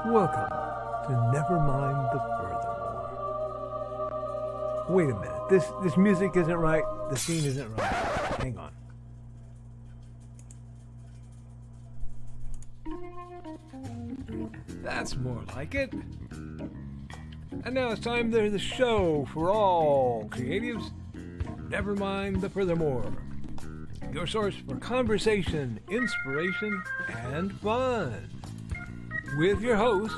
Welcome to Nevermind the Furthermore. Wait a minute, this music isn't right, the scene isn't right. Hang on. That's more like it. And now it's time for the show for all creatives. Nevermind the Furthermore. Your source for conversation, inspiration, and fun. With your host,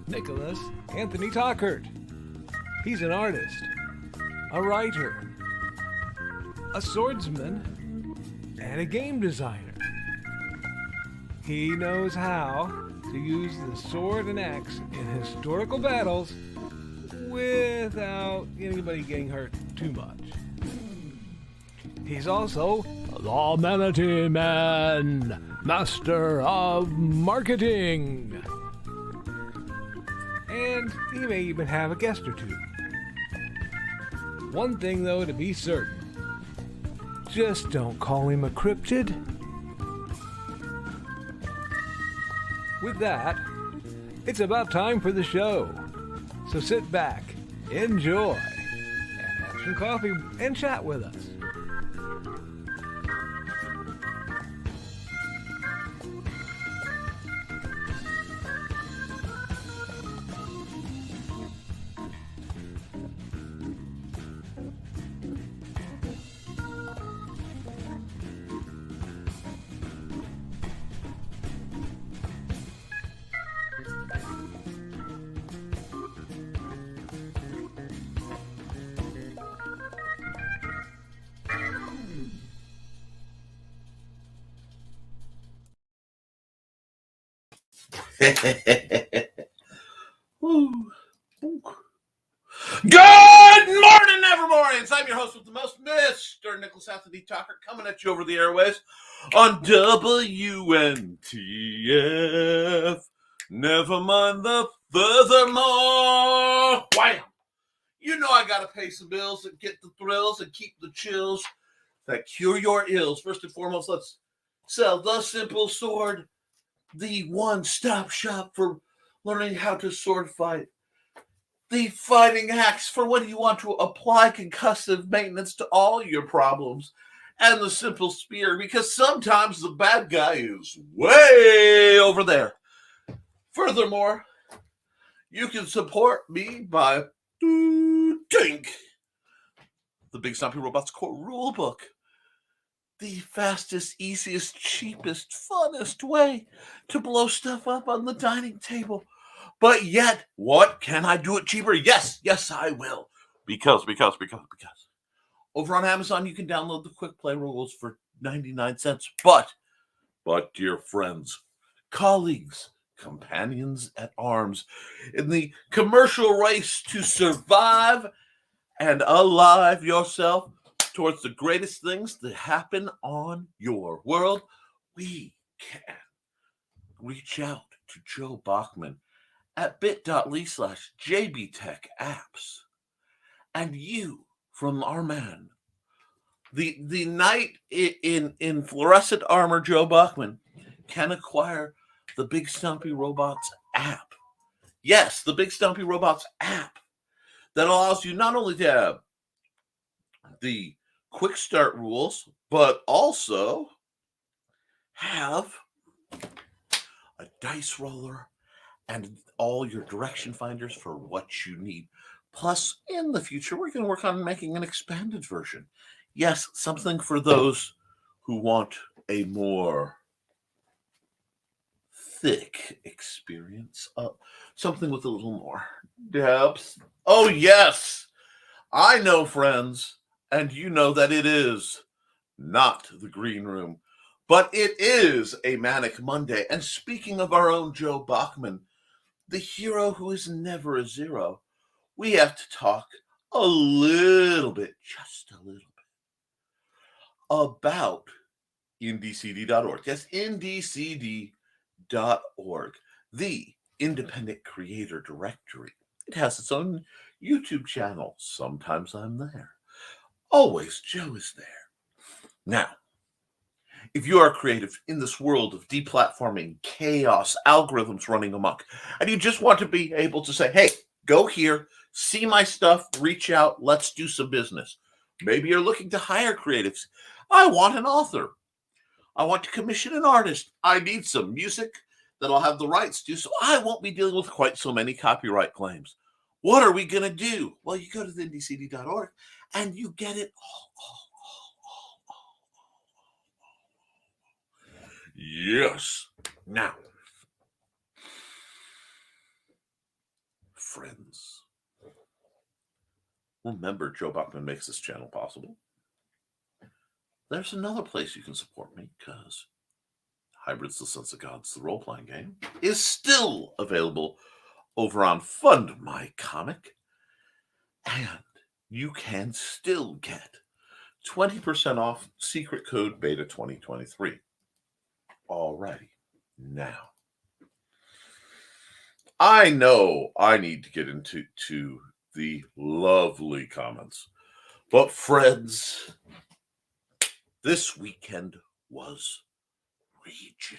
Nicholas Anthony Tockert. He's an artist, a writer, a swordsman, and a game designer. He knows how to use the sword and axe in historical battles without anybody getting hurt too much. He's also the Manatee Man, master of marketing. And he may even have a guest or two. One thing, though, to be certain. Just don't call him a cryptid. With that, it's about time for the show. So sit back, enjoy, and have some coffee and chat with us. Good morning, Nevermorians. I'm your host with the most, Mr. Nicholas Anthony Tockert, coming at you over the airways on WNTF. Never mind the furthermore. Wham! You know I gotta pay some bills and get the thrills and keep the chills that cure your ills. First and foremost, let's sell the simple sword, the one-stop shop for learning how to sword fight. The fighting axe for when you want to apply concussive maintenance to all your problems. And the simple spear, because sometimes the bad guy is way over there. Furthermore, you can support me by the Big Stumpy Robots Core Rulebook. The fastest, easiest, cheapest, funnest way to blow stuff up on the dining table. But yet, what? Can I do it cheaper? Yes, I will. Because. Over on Amazon, you can download the quick play rules for 99 cents. But, dear friends, colleagues, companions at arms, in the commercial race to survive and alive yourself towards the greatest things that happen on your world, we can reach out to Joe Bachman at bit.ly/JBTechApps. And you, from our man, the knight in fluorescent armor, Joe Bachman, can acquire the Big Stumpy Robots app. Yes, the Big Stumpy Robots app that allows you not only to have the quick start rules, but also have a dice roller and all your direction finders for what you need. Plus, in the future, we're going to work on making an expanded version. Yes, something for those who want a more thick experience. Something with a little more depth. Oh, yes. I know, friends, and you know that it is not the green room, but it is a Manic Monday. And speaking of our own Joe Bachman, the hero who is never a zero, we have to talk a little bit, just a little bit, about indcd.org. Yes, indcd.org, the Independent Creator Directory. It has its own YouTube channel. Sometimes I'm there. Always Joe is there. Now, If you are creative in this world of deplatforming, chaos, algorithms running amok, and you just want to be able to say, hey, go here, see my stuff, reach out, let's do some business. Maybe you're looking to hire creatives. I want an author. I want to commission an artist. I need some music that I'll have the rights to, so I won't be dealing with quite so many copyright claims. What are we going to do? Well, you go to the indiecd.org and you get it all. Yes. Now, friends, remember Joe Buckman makes this channel possible. There's another place you can support me, because Hybrids the Sons of Gods, the role-playing game, is still available over on Fund My Comic, and you can still get 20% off secret code beta 2023. Alrighty, now I know I need to get into the lovely comments, but friends, this weekend was RegionCon.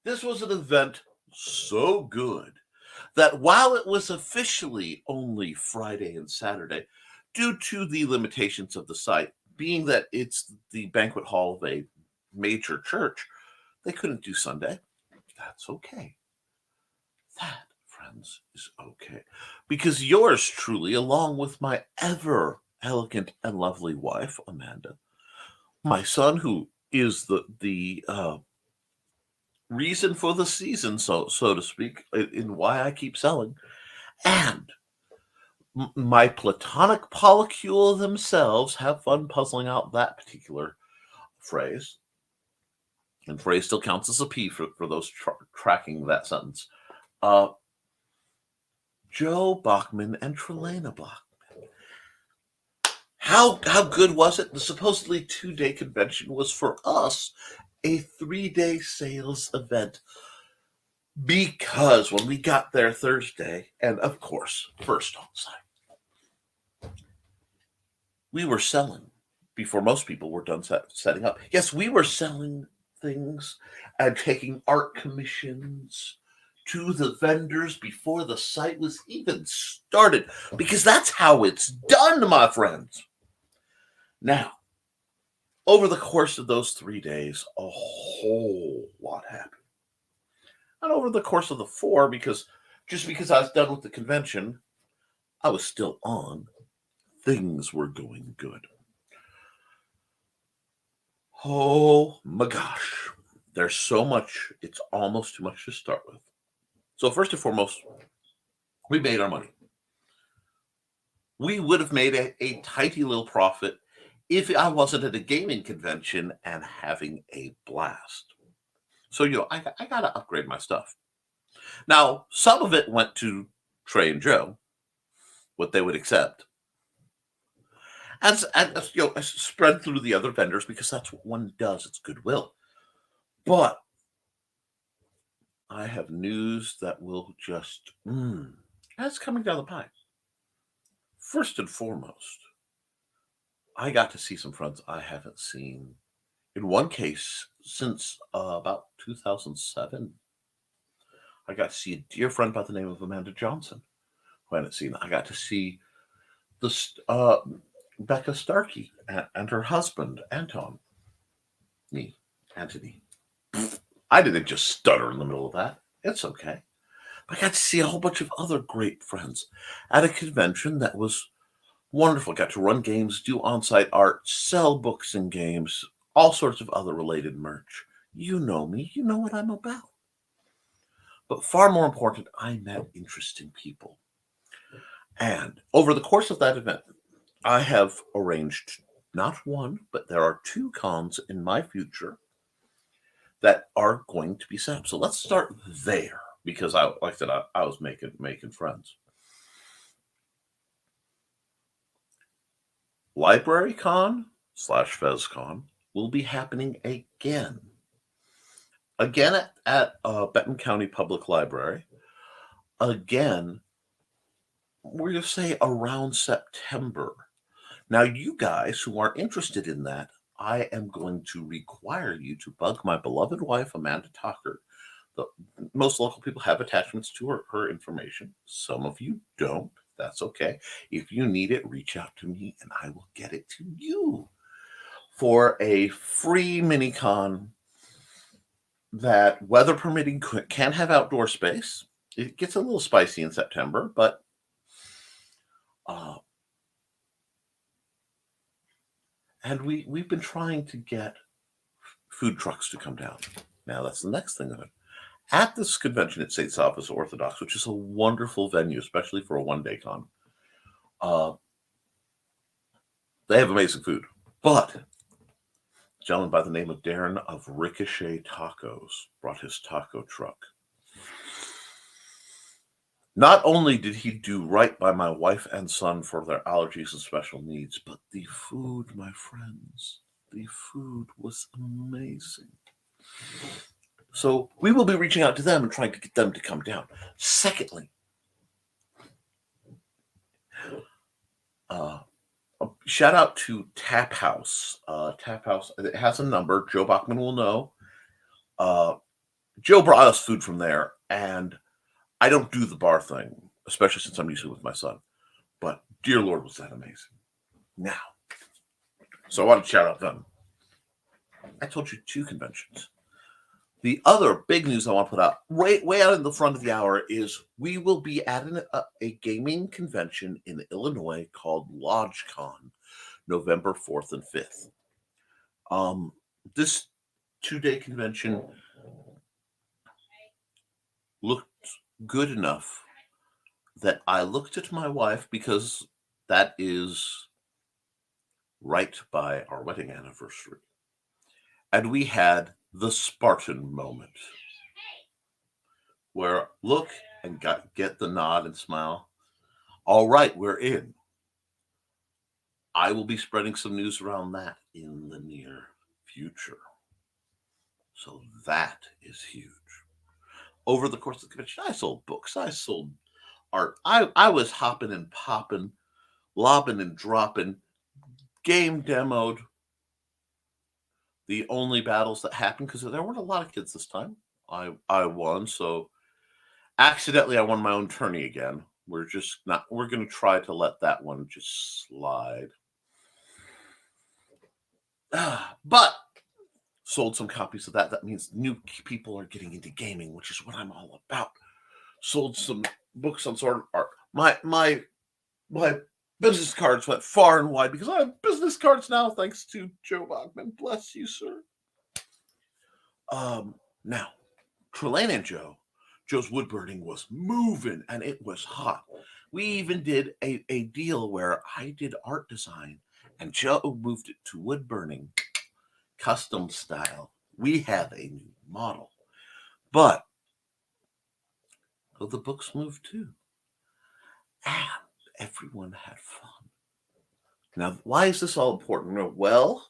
This was an event so good that while it was officially only Friday and Saturday, due to the limitations of the site, being that it's the banquet hall of a major church, they couldn't do Sunday. That's okay. That, friends, is okay. Because yours truly, along with my ever elegant and lovely wife, Amanda, my son, who is the reason for the season, so to speak, in why I keep selling, and my platonic polycule themselves have fun puzzling out that particular phrase. And phrase still counts as a P for those tracking that sentence. Joe Bachman and Trelena Bachman. How good was it? The supposedly 2-day convention was for us a 3-day sales event, because when we got there Thursday, and of course, first on site, we were selling before most people were done setting up. Yes, we were selling things and taking art commissions to the vendors before the site was even started, because that's how it's done, my friends. Now, over the course of those 3 days, a whole lot happened. And over the course of the 4, because I was done with the convention, I was still on, things were going good. Oh my gosh, there's so much, it's almost too much to start with. So first and foremost, we made our money. We would have made a tidy little profit if I wasn't at a gaming convention and having a blast. So, I got to upgrade my stuff. Now, some of it went to Trey and Joe, what they would accept. And spread through the other vendors, because that's what one does. It's goodwill. But I have news that will just, that's coming down the pipe. First and foremost, I got to see some friends I haven't seen, in one case, since about 2007. I got to see a dear friend by the name of Amanda Johnson, who I hadn't seen. I got to see Becca Starkey and her husband, Anthony. I didn't just stutter in the middle of that. It's okay. I got to see a whole bunch of other great friends at a convention that was wonderful. Got to run games, do on-site art, sell books and games, all sorts of other related merch. You know me. You know what I'm about. But far more important, I met interesting people. And over the course of that event, I have arranged not one, but there are 2 cons in my future that are going to be set up. So let's start there, because I was making friends. LibraryCon / FezCon will be happening again at Benton County Public Library. Again, we're going to say around September. Now, you guys who are interested in that, I am going to require you to bug my beloved wife, Amanda Tockert. Most local people have attachments to her information. Some of you don't. That's okay. If you need it, reach out to me and I will get it to you for a free mini-con that, weather permitting, can have outdoor space. It gets a little spicy in September, but and we've been trying to get food trucks to come down. Now that's the next thing of it. At this convention at St. Salva's Orthodox, which is a wonderful venue, especially for a one-day con, they have amazing food. But a gentleman by the name of Darren of Ricochet Tacos brought his taco truck. Not only did he do right by my wife and son for their allergies and special needs, but the food, my friends, the food was amazing. So we will be reaching out to them and trying to get them to come down. Secondly, shout out to Tap House. Tap House, it has a number. Joe Bachman will know. Joe brought us food from there, and I don't do the bar thing, especially since I'm usually with my son. But dear Lord, was that amazing. Now, so I want to shout out them. I told you 2 conventions. The other big news I want to put out way out in the front of the hour is we will be at a gaming convention in Illinois called LodgeCon, November 4th and 5th. This 2-day convention looked good enough that I looked at my wife, because that is right by our wedding anniversary, and we had the Spartan moment where look and get the nod and smile. All right, we're in. I will be spreading some news around that in the near future. So that is huge. Over the course of the convention, I sold books, I sold art. I was hopping and popping, lobbing and dropping, game demoed. The only battles that happened, because there weren't a lot of kids this time, I won. So accidentally I won my own tourney again. We're going to try to let that one just slide. But sold some copies of that. That means new people are getting into gaming, which is what I'm all about. Sold some books on sword art. My business cards went far and wide because I have business cards now, thanks to Joe Bachman. Bless you, sir. Now, Trelane and Joe's woodburning was moving and it was hot. We even did a deal where I did art design and Joe moved it to woodburning, custom style. We have a new model. But the books moved too. And everyone had fun. Now, why is this all important? Well,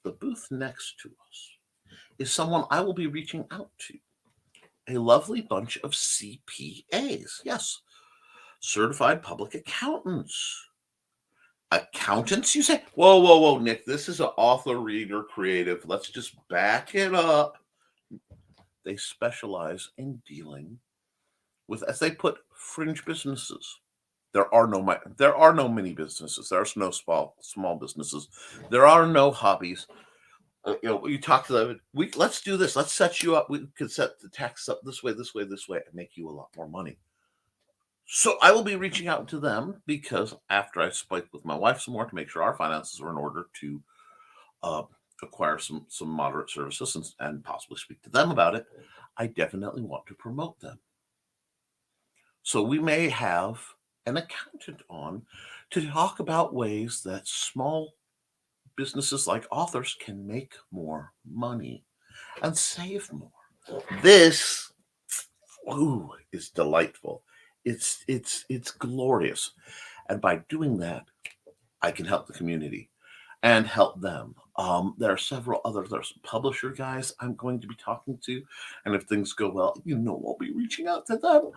the booth next to us is someone I will be reaching out to. A lovely bunch of CPAs. Yes, certified public accountants. Accountants, you say? Whoa, Nick. This is an author, reader, creative. Let's just back it up. They specialize in dealing with, as they put, fringe businesses. There are no mini businesses. There's no small businesses. There are no hobbies. You talk to them. Let's do this. Let's set you up. We could set the tax up this way, and make you a lot more money. So I will be reaching out to them because after I spoke with my wife some more to make sure our finances are in order to acquire some moderate services and possibly speak to them about it, I definitely want to promote them. So we may have an accountant on to talk about ways that small businesses like authors can make more money and save more. This is delightful. It's glorious. And by doing that, I can help the community and help them. There are several others. There's some publisher guys I'm going to be talking to. And if things go well, I'll be reaching out to them.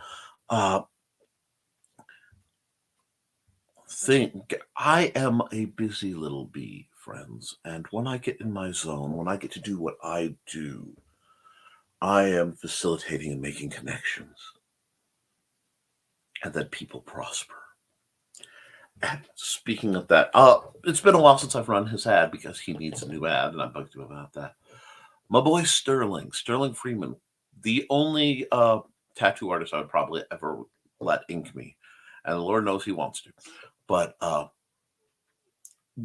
I am a busy little bee, friends. And when I get in my zone, when I get to do what I do, I am facilitating and making connections. And then people prosper. And speaking of that, it's been a while since I've run his ad because he needs a new ad, and I bugged him about that. My boy Sterling Freeman, the only tattoo artist I would probably ever let ink me, and the Lord knows he wants to, but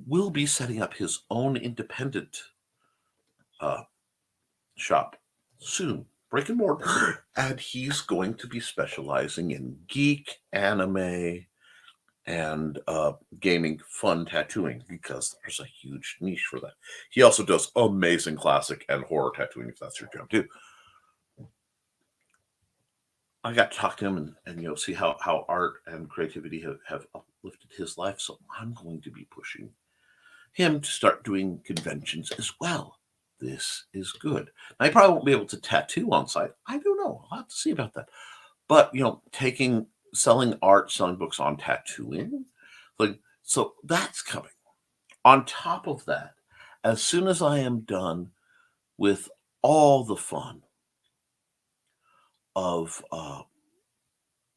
will be setting up his own independent shop soon, brick and mortar, and he's going to be specializing in geek, anime, and gaming fun tattooing because there's a huge niche for that. He also does amazing classic and horror tattooing if that's your jam too. I got to talk to him and see how art and creativity have uplifted his life. So I'm going to be pushing him to start doing conventions as well. This is good. Now, I probably won't be able to tattoo on site. I don't know. I'll have to see about that. But selling art, selling books on tattooing, so that's coming. On top of that, as soon as I am done with all the fun of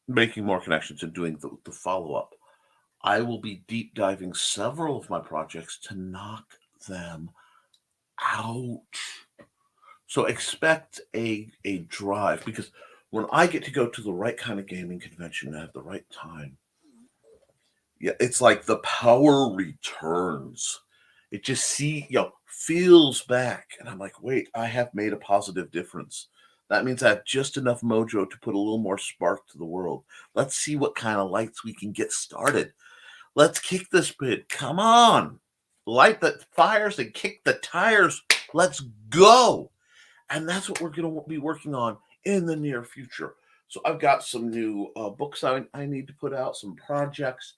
making more connections and doing the follow-up, I will be deep diving several of my projects to knock them out. So expect a drive, because when I get to go to the right kind of gaming convention at the right time, yeah, it's like the power returns. It just feels back. And I'm like, wait, I have made a positive difference. That means I have just enough mojo to put a little more spark to the world. Let's see what kind of lights we can get started. Let's kick this bit. Come on. Light the fires and kick the tires. Let's go. And that's what we're going to be working on in the near future. So I've got some new books I need to put out, some projects.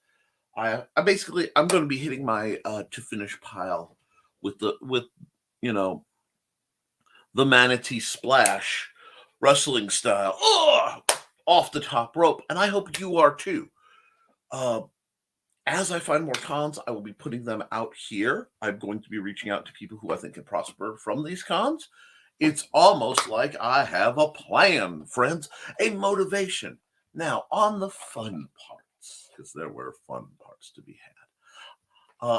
I'm going to be hitting my to finish pile with the manatee splash wrestling style off the top rope, and I hope you are too. As I find more cons, I will be putting them out here. I'm going to be reaching out to people who I think can prosper from these cons. It's almost like I have a plan, friends, a motivation. Now, on the fun parts, because there were fun parts to be had,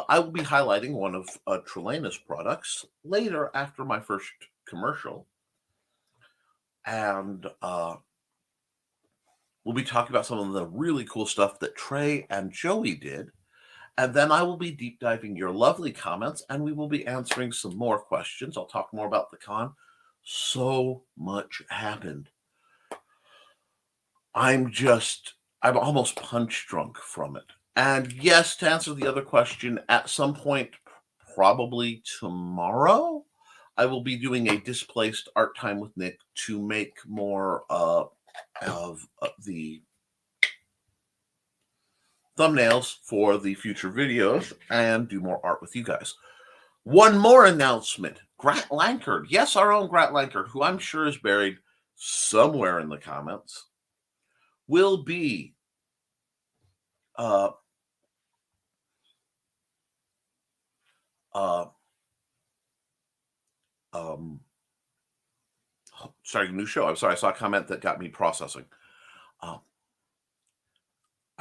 I will be highlighting one of Trelena's products later after my first commercial. And we'll be talking about some of the really cool stuff that Trey and Joey did. And then I will be deep diving your lovely comments, and we will be answering some more questions. I'll talk more about the con. So much happened. I'm almost punch drunk from it. And yes, to answer the other question, at some point, probably tomorrow, I will be doing a displaced art time with Nick to make more of the thumbnails for the future videos and do more art with you guys. One more announcement. Grat Lankard. Yes, our own Grat Lankard, who I'm sure is buried somewhere in the comments, will be starting a new show. I'm sorry, I saw a comment that got me processing. I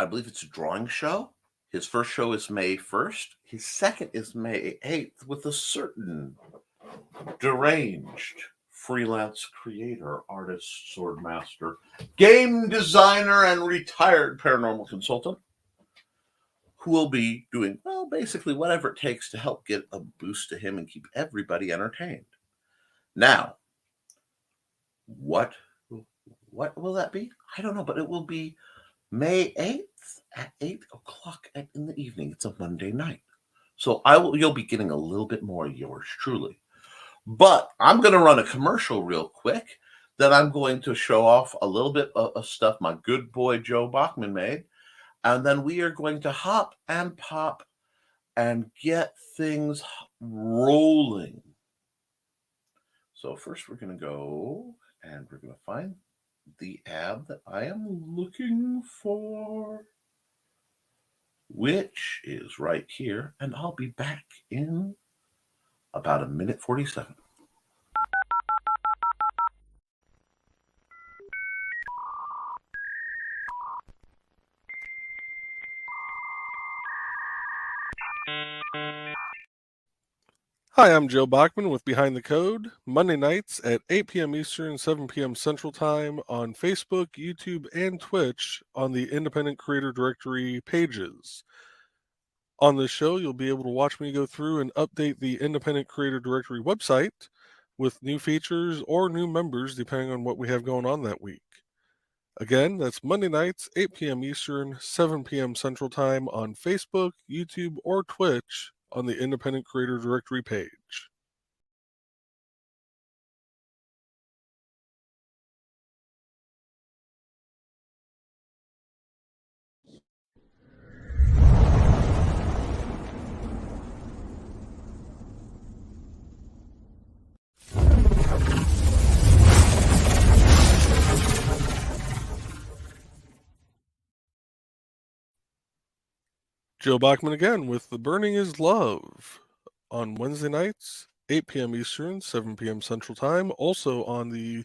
believe it's a drawing show. His first show is May 1st. His second is May 8th with a certain deranged freelance creator, artist, sword master, game designer, and retired paranormal consultant who will be doing, basically whatever it takes to help get a boost to him and keep everybody entertained. Now, what will that be? I don't know, but it will be May 8th at 8 o'clock in the evening. It's a Monday night. So you'll be getting a little bit more of yours truly. But I'm going to run a commercial real quick. Then I'm going to show off a little bit of stuff my good boy Joe Bachman made. And then we are going to hop and pop and get things rolling. So first we're going to go and we're going to find the ad that I am looking for, which is right here. And I'll be back in about a minute 47. Hi, I'm Joe Bachman with Behind the Code, Monday nights at 8 p.m. Eastern, 7 p.m. Central Time on Facebook, YouTube, and Twitch on the Independent Creator Directory pages. On this show, you'll be able to watch me go through and update the Independent Creator Directory website with new features or new members depending on what we have going on that week. Again, that's Monday nights, 8 p.m. Eastern, 7 p.m. Central Time on Facebook, YouTube, or Twitch on the Independent Creator Directory page. Joe Bachman again with The Burning is Love on Wednesday nights, 8 p.m. Eastern, 7 p.m. Central Time, also on the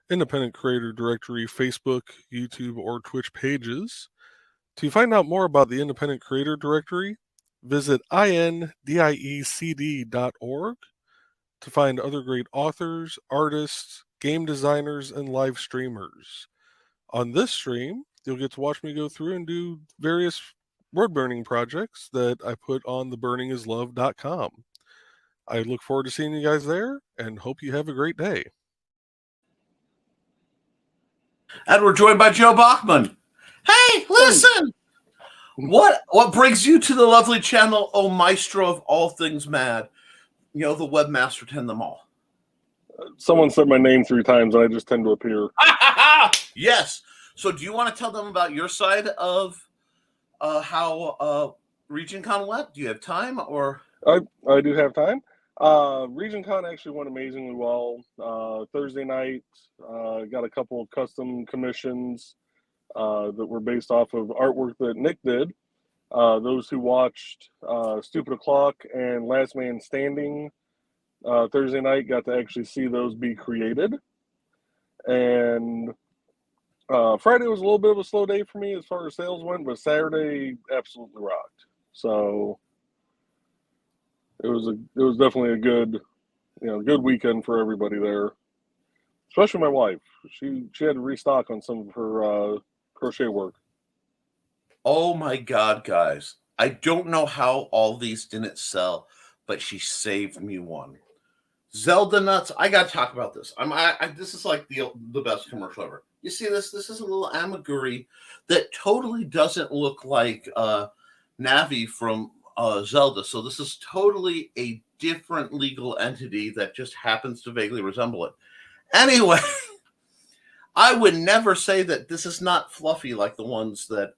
Independent Creator Directory Facebook, YouTube, or Twitch pages. To find out more about the Independent Creator Directory, visit indiecd.org to find other great authors, artists, game designers, and live streamers. On this stream, you'll get to watch me go through and do various word burning projects that I put on theburningislove.com. I look forward to seeing you guys there and hope you have a great day. And we're joined by Joe Bachman. Hey, listen! What brings you to the lovely channel, oh maestro of all things mad? You know, the webmaster tend them all. Someone said my name 3 times and I just tend to appear. Yes. So do you want to tell them about your side of how RegionCon went? Do you have time or? I do have time. RegionCon actually went amazingly well. Thursday night, got a couple of custom commissions that were based off of artwork that Nick did. Those who watched Stupid O'Clock and Last Man Standing Thursday night got to actually see those be created. And Friday was a little bit of a slow day for me as far as sales went, but Saturday absolutely rocked. So it was definitely a good weekend for everybody there, especially my wife. She had to restock on some of her crochet work. Oh my God, guys! I don't know how all these didn't sell, but she saved me one. Zelda nuts. I gotta talk about this. This is like the best commercial ever. You see this? This is a little amiguri that totally doesn't look like Navi from Zelda. So this is totally a different legal entity that just happens to vaguely resemble it. Anyway, I would never say that this is not fluffy like the ones that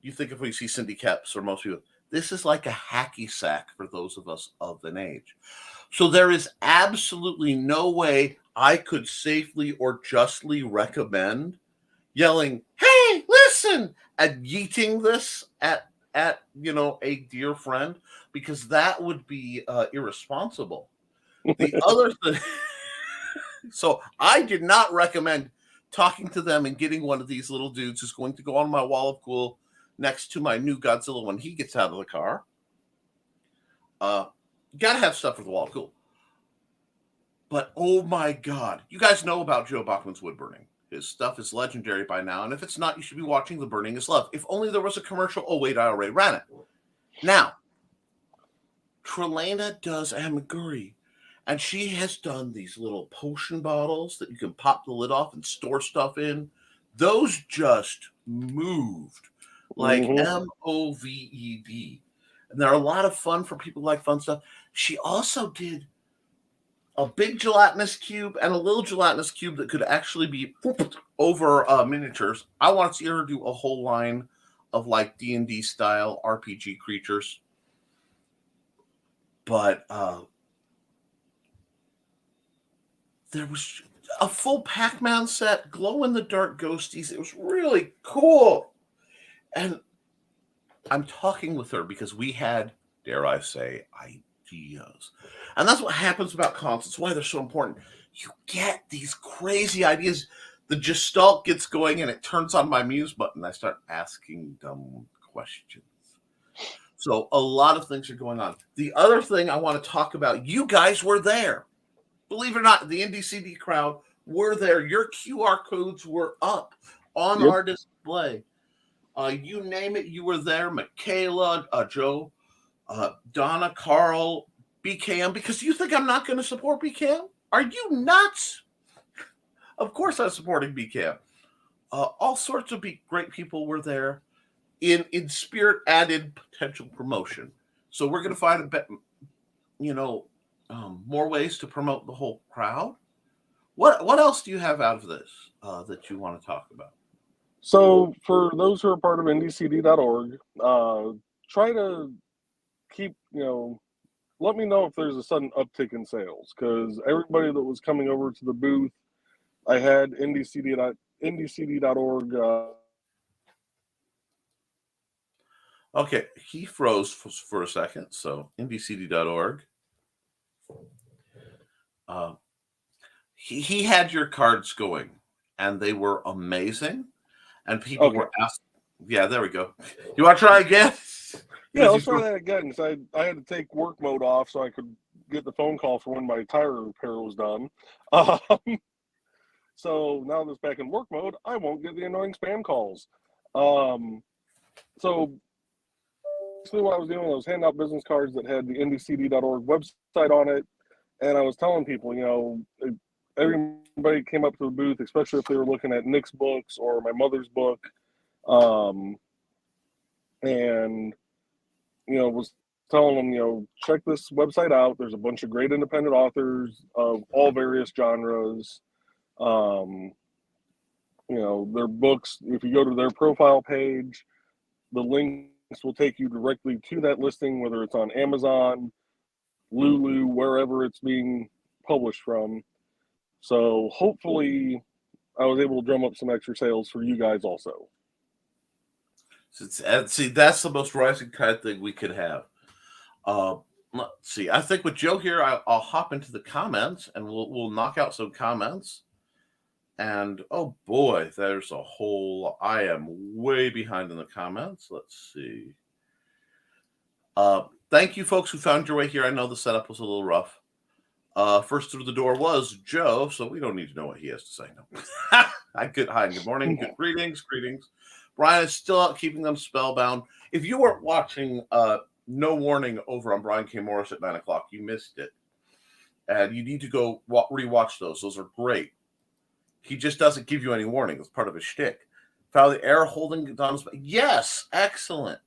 you think of when you see Cindy Caps or most people. This is like a hacky sack for those of us of an age. So there is absolutely no way I could safely or justly recommend yelling, "Hey, listen," and yeeting this at a dear friend, because that would be irresponsible. The other thing, so I did not recommend talking to them and getting one of these little dudes who's going to go on my wall of cool next to my new Godzilla when he gets out of the car. Gotta have stuff for the wall of cool. But oh my God, you guys know about Joe Bachman's wood burning. His stuff is legendary by now, and if it's not, you should be watching The Burning is Love. If only there was a commercial. Oh wait, I already ran it. Now, Trelana does amiguri, and she has done these little potion bottles that you can pop the lid off and store stuff in. Those just moved like MOVED. And they're a lot of fun for people who like fun stuff. She also did a big gelatinous cube and a little gelatinous cube that could actually be over miniatures. I want to see her do a whole line of like D&D style RPG creatures. But there was a full Pac-Man set, glow-in-the-dark ghosties. It was really cool. And I'm talking with her because we had, dare I say, ideas. And that's what happens about cons. It's why they're so important. You get these crazy ideas. The gestalt gets going and it turns on my muse button. I start asking dumb questions. So a lot of things are going on. The other thing I want to talk about, you guys were there. Believe it or not, the NDCD crowd were there. Your QR codes were up on our display. You name it, you were there. Michaela, Joe, Donna, Carl, BKM. Because you think I'm not going to support BKM? Are you nuts? Of course I'm supporting BKM. All sorts of great people were there in spirit and in potential promotion. So we're going to find more ways to promote the whole crowd. What else do you have out of this that you want to talk about? So for those who are part of ndcd.org, try to keep, let me know if there's a sudden uptick in sales, because everybody that was coming over to the booth, I had ndcd.org. Okay, he froze for a second. So ndcd.org. He had your cards going, and they were amazing. And people were asking, yeah, there we go. You want to try again? Yeah, let's try that again. So I had to take work mode off so I could get the phone call for when my tire repair was done. So now that's back in work mode, I won't get the annoying spam calls. So basically what I was doing, I was handing out business cards that had the ndcd.org website on it. And I was telling people, everybody came up to the booth, especially if they were looking at Nick's books or my mother's book. And was telling them, check this website out. There's a bunch of great independent authors of all various genres. Their books, if you go to their profile page, the links will take you directly to that listing, whether it's on Amazon, Lulu, wherever it's being published from. So hopefully I was able to drum up some extra sales for you guys also. See, that's the most rising tide thing we could have. Let's see. I think with Joe here, I'll hop into the comments and we'll knock out some comments. And oh boy, there's a whole. I am way behind in the comments. Let's see. Thank you, folks who found your way here. I know the setup was a little rough. First through the door was Joe, so we don't need to know what he has to say. No. Hi, good morning, good greetings. Brian is still out keeping them spellbound. If you weren't watching No Warning over on Brian K. Morris at 9 o'clock, you missed it. And you need to go rewatch those. Those are great. He just doesn't give you any warning. It's part of his shtick. Found the air holding Donna's. Yes, excellent.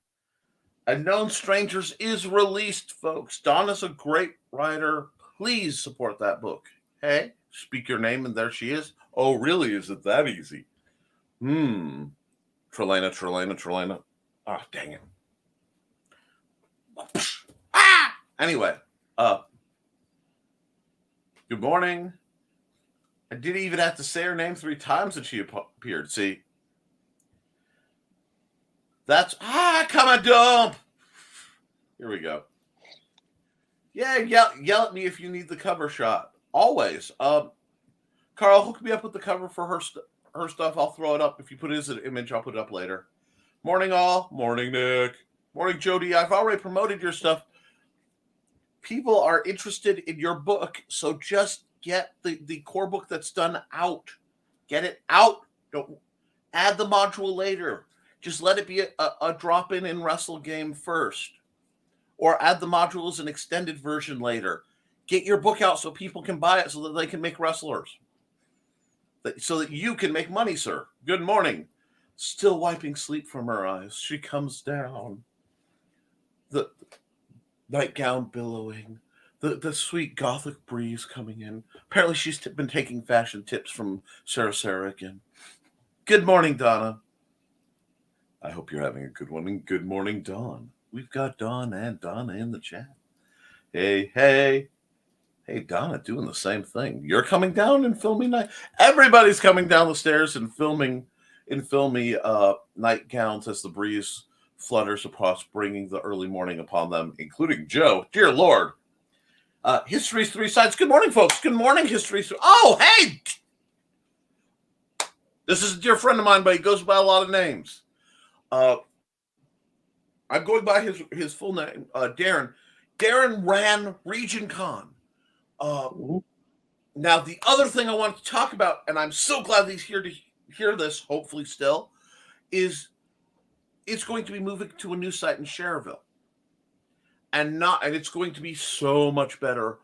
Unknown Strangers is released, folks. Donna's a great writer. Please support that book. Hey, speak your name, and there she is. Oh, really? Is it that easy? Trelena. Ah, dang it. Anyway, good morning. I didn't even have to say her name 3 times that she appeared. See? That's come on, dump. Here we go. Yeah, yell at me if you need the cover shot. Always. Carl, hook me up with the cover for her stuff. I'll throw it up. If you put it as an image, I'll put it up later. Morning, all. Morning, Nick. Morning, Jody. I've already promoted your stuff. People are interested in your book, so just get the core book that's done out. Get it out. Don't add the module later. Just let it be a drop-in Wrestle game first. Or add the module as an extended version later. Get your book out so people can buy it so that they can make wrestlers. So that you can make money, sir. Good morning. Still wiping sleep from her eyes. She comes down. The nightgown billowing. The sweet gothic breeze coming in. Apparently she's been taking fashion tips from Sarah again. Good morning, Donna. I hope you're having a good one. And good morning, Dawn. We've got Dawn and Donna in the chat. Hey, Donna, doing the same thing. You're coming down in filmy night. Everybody's coming down the stairs and filming in filmy nightgowns as the breeze flutters across, bringing the early morning upon them, including Joe. Dear Lord, History's Three Sides. Good morning, folks. Good morning, History. Oh, hey! This is a dear friend of mine, but he goes by a lot of names. I'm going by his full name, Darren. Darren ran RegionCon. Now, the other thing I wanted to talk about, and I'm so glad he's here to hear this, hopefully still, is it's going to be moving to a new site in Cherville. And it's going to be so much better.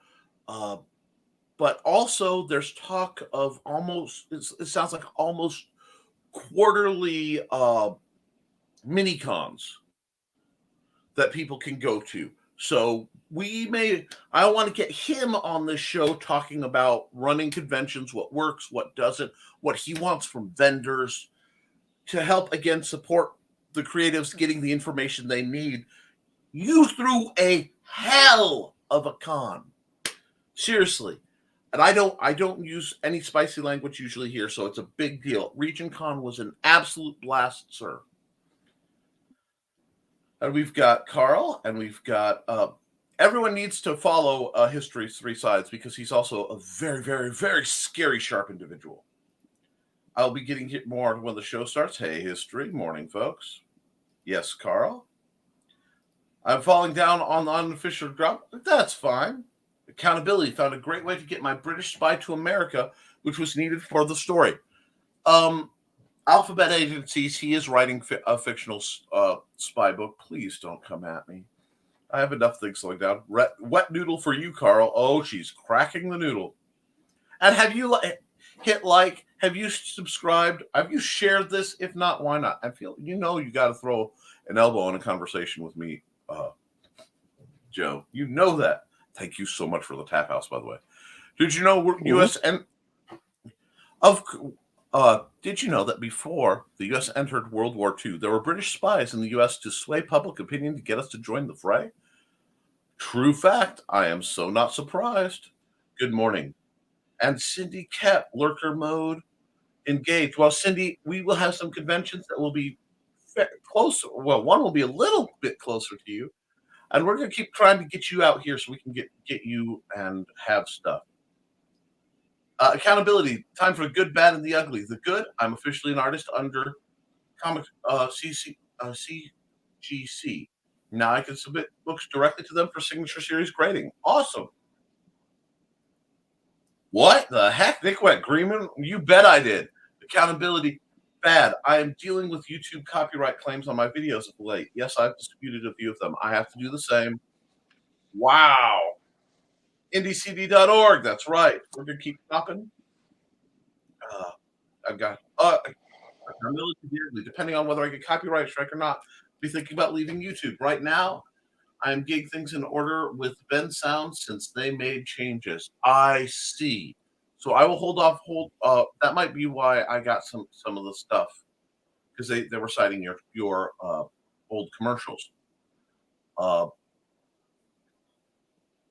But also there's talk of it sounds like almost quarterly mini cons that people can go to. So I want to get him on this show talking about running conventions, what works, what doesn't, what he wants from vendors to help, again, support the creatives getting the information they need. You threw a hell of a con. Seriously. And I don't use any spicy language usually here, so it's a big deal. RegionCon was an absolute blast, sir. And we've got Carl, and we've got everyone needs to follow History's Three Sides because he's also a very, very, very scary, sharp individual. I'll be getting hit more when the show starts. Hey, History. Morning, folks. Yes, Carl. I'm falling down on the unofficial drop. That's fine. Accountability found a great way to get my British spy to America, which was needed for the story. Alphabet Agencies, he is writing a fictional spy book. Please don't come at me. I have enough things slowing down. Wet noodle for you, Carl. Oh, she's cracking the noodle. And have you hit like? Have you subscribed? Have you shared this? If not, why not? I feel you got to throw an elbow in a conversation with me, Joe. You know that. Thank you so much for the tap house, by the way. Did you know U.S. and did you know that before the U.S. entered World War II, there were British spies in the U.S. to sway public opinion to get us to join the fray? True fact. I am so not surprised. Good morning. And Cindy Koepp, lurker mode, engaged. Well, Cindy, we will have some conventions that will be closer. Well, one will be a little bit closer to you. And we're going to keep trying to get you out here so we can get you and have stuff. Accountability. Time for the good, bad, and the ugly. The good, I'm officially an artist under comic CGC. Now I can submit books directly to them for signature series grading. Awesome. What the heck? Nick went Greenman? You bet I did. Accountability. Bad. I am dealing with YouTube copyright claims on my videos of late. Yes, I've disputed a few of them. I have to do the same. Wow. IndieCD.org. That's right. We're going to keep stopping. I've got depending on whether I get copyright strike or not, be thinking about leaving YouTube. Right now, I'm getting things in order with Ben Sound since they made changes. I see. So I will hold off. That might be why I got some of the stuff because they were citing your old commercials.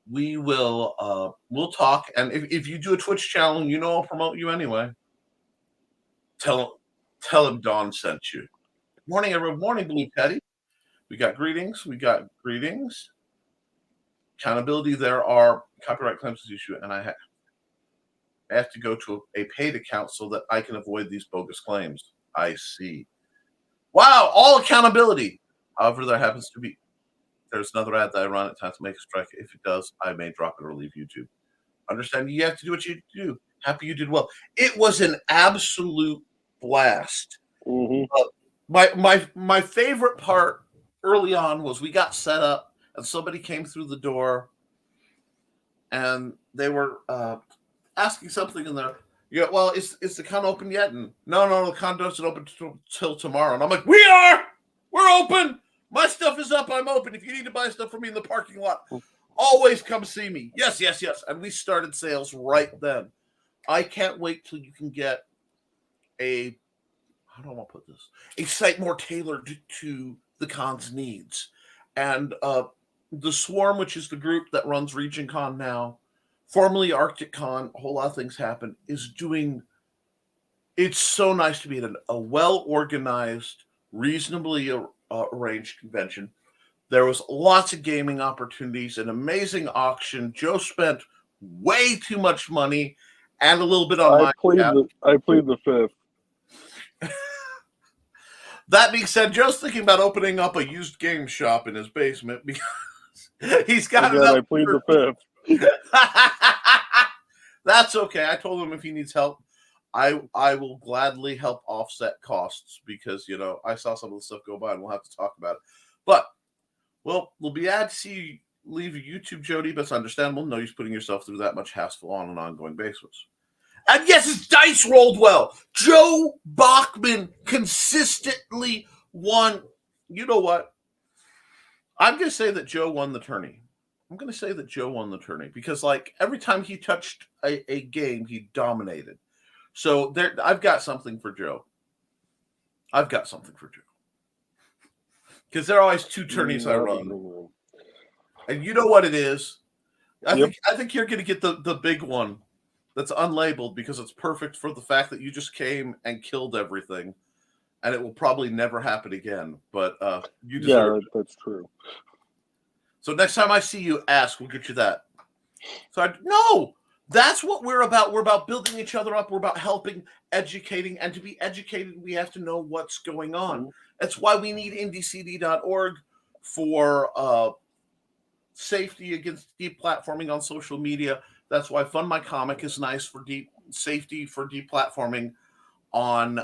We'll talk, and if you do a Twitch channel, I'll promote you anyway. Tell him Dawn sent you. Morning, everyone. Morning, Blue Teddy. We got greetings. Accountability. There are copyright claims to issue, and I have to go to a paid account so that I can avoid these bogus claims. I see. Wow, all accountability. However, there's another ad that I run at times to make a strike. If it does, I may drop it or leave YouTube. Understand you have to do what you do. Happy you did well. It was an absolute blast. Mm-hmm. My favorite part early on was we got set up and somebody came through the door and they were asking something in there. Yeah, well, is the con open yet? And no, the con doesn't open till tomorrow. And I'm like, we're open. My stuff is up. I'm open. If you need to buy stuff from me in the parking lot, always come see me. Yes. And we started sales right then. I can't wait till you can get how do I want to put this? A site more tailored to the con's needs. And the Swarm, which is the group that runs RegionCon now, formerly Arctic Con, a whole lot of things happen, is doing. It's so nice to be at a well-organized, reasonably arranged convention. There was lots of gaming opportunities, an amazing auction. Joe spent way too much money and a little bit on my tab. I played the fifth. That being said, Joe's thinking about opening up a used game shop in his basement because he's got Again, I played the fifth. That's okay. I told him if he needs help, I will gladly help offset costs because, you know, I saw some of the stuff go by and we'll have to talk about it. But, well, we'll be glad to see you leave YouTube, Jody, but it's understandable. No use putting yourself through that much hassle on an ongoing basis. And yes, his dice rolled well. Joe Bachman consistently won. You know what? I'm going to say that Joe won the tourney. Because, like, every time he touched a game, he dominated. So I've got something for Joe. Because there are always two tourneys I run. And you know what it is? I think you're going to get the big one that's unlabeled because it's perfect for the fact that you just came and killed everything. And it will probably never happen again. But you deserve it. That's true. So next time I see you, ask. We'll get you that. No, that's what we're about. We're about building each other up. We're about helping, educating. And to be educated, we have to know what's going on. Mm-hmm. That's why we need indiecd.org for safety against deplatforming on social media. That's why Fund My Comic is nice for safety for deplatforming on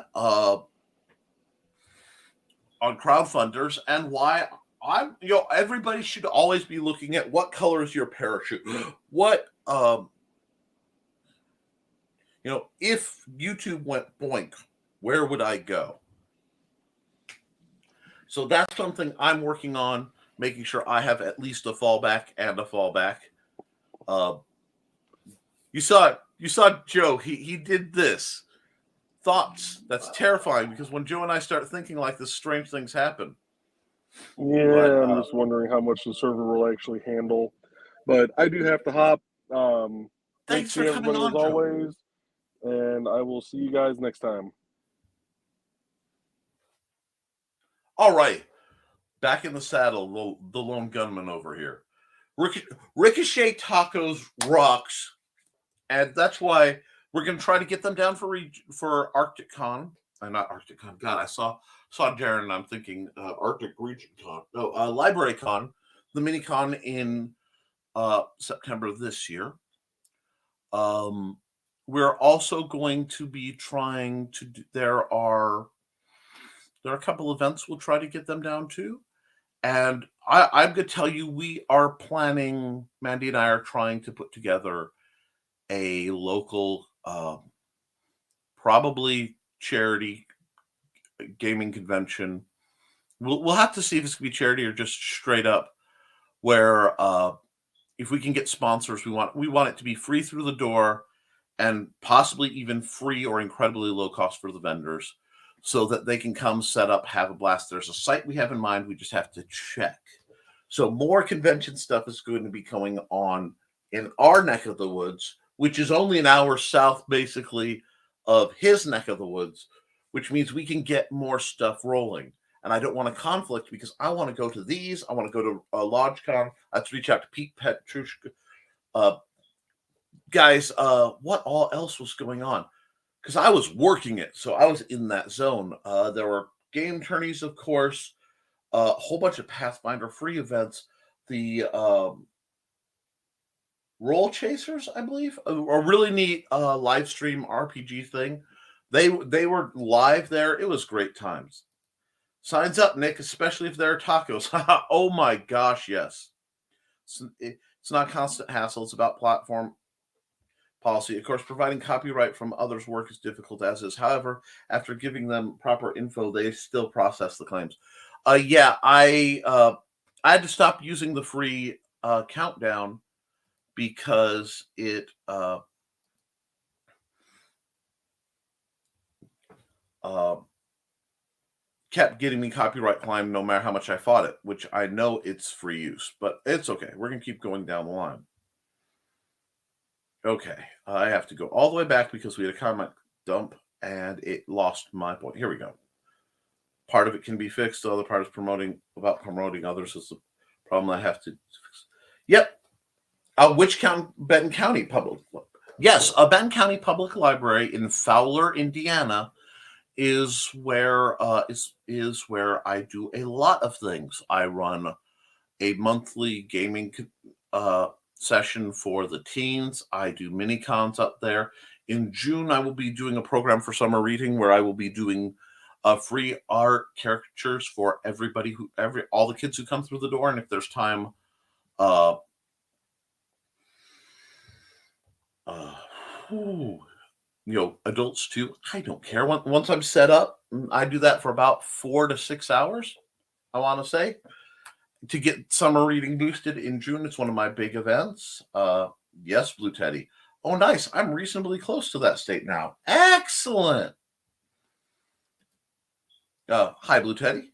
crowdfunders, and why everybody should always be looking at what color is your parachute. What if YouTube went boink, where would I go? So that's something I'm working on, making sure I have at least a fallback and a fallback. You saw Joe. He did this. Thoughts. That's terrifying because when Joe and I start thinking like this, strange things happen. Yeah, I'm just wondering how much the server will actually handle. But I do have to hop. Thanks for coming on, as always, and I will see you guys next time. All right, back in the saddle, the lone gunman over here. Ricochet Tacos rocks, and that's why we're going to try to get them down for ArcticCon. Not ArcticCon. God, I saw Darren, and I'm thinking Arctic RegionCon. No, LibraryCon, the mini-con in September of this year. We're also going to be trying to there are a couple events we'll try to get them down to. And I'm going to tell you, we are planning, Mandy and I are trying to put together a local, probably charity gaming convention. We'll have to see if it's going to be charity or just straight up, where if we can get sponsors, we want it to be free through the door and possibly even free or incredibly low cost for the vendors, so that they can come, set up, have a blast. There's a site we have in mind. We just have to check. So more convention stuff is going to be going on in our neck of the woods, which is only an hour south, basically, of his neck of the woods, which means we can get more stuff rolling. And I don't want a conflict because I want to go to these. I want to go to LodgeCon. I have to reach out to Pete Petrushka. Guys, what all else was going on? Because I was working it, so I was in that zone. There were game tourneys, of course, a whole bunch of Pathfinder free events. The Roll Chasers, I believe, a really neat live stream RPG thing. They were live there. It was great times. Signs up, Nick, especially if there are tacos. Oh my gosh, yes. It's not constant hassle. It's about platform policy. Of course, providing copyright from others' work is difficult as is. However, after giving them proper info, they still process the claims. I had to stop using the free countdown because it kept getting me copyright claim no matter how much I fought it, which I know it's free use, but it's okay. We're going to keep going down the line. Okay, I have to go all the way back because we had a comment dump and it lost my point. Here we go. Part of it can be fixed. The other part is promoting others. problem I have to fix. Yep. Which Benton County Public? Yes, a Benton County Public Library in Fowler, Indiana, is where is where I do a lot of things. I run a monthly gaming session for the teens. I do mini cons up there. In June, I will be doing a program for summer reading where I will be doing free art caricatures for everybody all the kids who come through the door, and if there's time, adults too. I don't care. Once I'm set up, I do that for about 4 to 6 hours. I want to say, to get summer reading boosted in June. It's one of my big events. Yes, Blue Teddy. Oh, nice. I'm reasonably close to that state now. Excellent. Hi, Blue Teddy.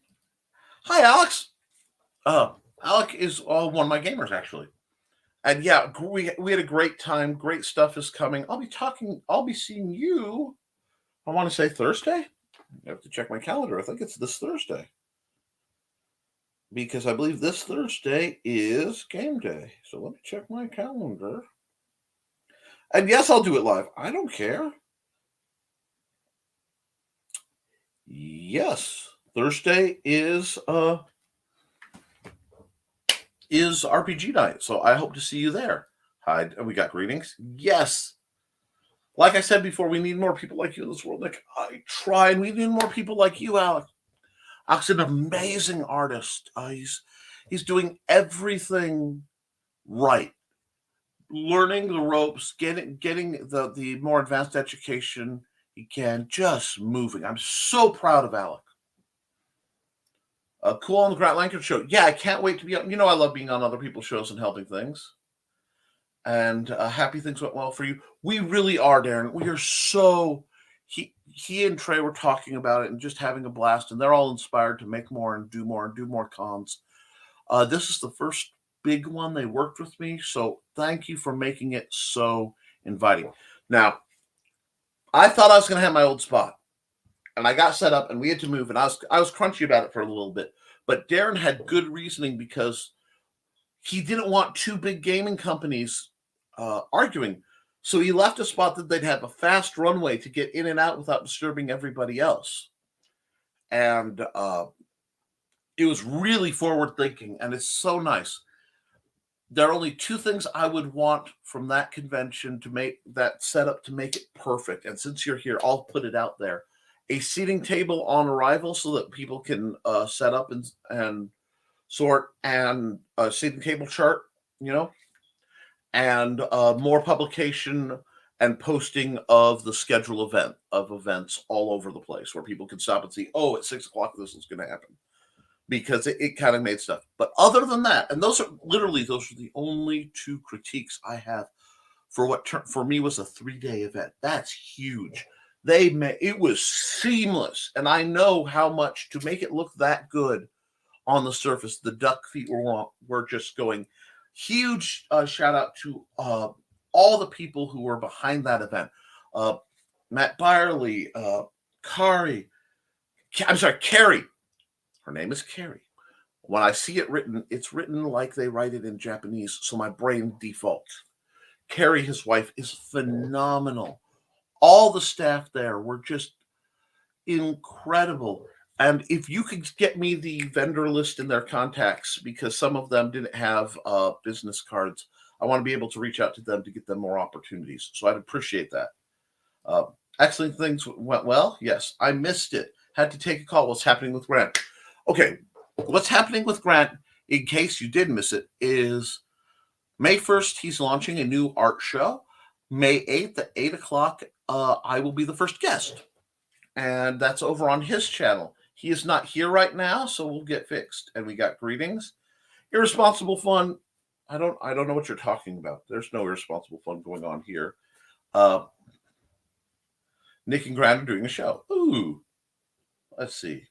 Hi, Alex. Alec is one of my gamers, actually. And yeah, we had a great time. Great stuff is coming. I'll be seeing you, I want to say Thursday. I have to check my calendar. I think it's this Thursday. Because I believe this Thursday is game day. So let me check my calendar. And yes, I'll do it live. I don't care. Yes, Thursday is RPG night. So I hope to see you there. Hi, we got greetings. Yes. Like I said before, we need more people like you in this world. Like I try, and we need more people like you, Alec. Alec's an amazing artist. He's doing everything right, learning the ropes, getting the more advanced education he can, just moving. I'm so proud of Alec. Cool on the Grant Lankin show. Yeah, I can't wait to be on. I love being on other people's shows and helping things. And happy things went well for you. We really are, Darren. We are so. He and Trey were talking about it and just having a blast, and they're all inspired to make more and do more cons. This is the first big one they worked with me, so thank you for making it so inviting. Now, I thought I was going to have my old spot, and I got set up, and we had to move, and I was crunchy about it for a little bit, but Darren had good reasoning because he didn't want two big gaming companies arguing. So he left a spot that they'd have a fast runway to get in and out without disturbing everybody else. And it was really forward thinking, and it's so nice. There are only two things I would want from that convention to make that setup to make it perfect. And since you're here, I'll put it out there. A seating table on arrival so that people can set up and sort, and a seating table chart, and more publication and posting of the schedule of events all over the place where people can stop and see, at 6 o'clock, this is going to happen, because it kind of made stuff. But other than that, and those are the only two critiques I have for what for me was a 3-day event. That's huge. It was seamless. And I know how much to make it look that good on the surface. The duck feet were just going. Huge shout out to all the people who were behind that event. Matt Byerly, Carrie. Her name is Carrie. When I see it written, it's written like they write it in Japanese, so my brain defaults. Carrie, his wife, is phenomenal. All the staff there were just incredible. And if you could get me the vendor list and their contacts, because some of them didn't have business cards, I want to be able to reach out to them to get them more opportunities. So I'd appreciate that. Excellent things went well. Yes, I missed it. Had to take a call. What's happening with Grant? Okay, what's happening with Grant, in case you did miss it, is May 1st, he's launching a new art show. May 8th at 8 o'clock, I will be the first guest. And that's over on his channel. He is not here right now, so we'll get fixed. And we got greetings. Irresponsible fun. I don't know what you're talking about. There's no irresponsible fun going on here. Nick and Grant are doing a show. Ooh. Let's see.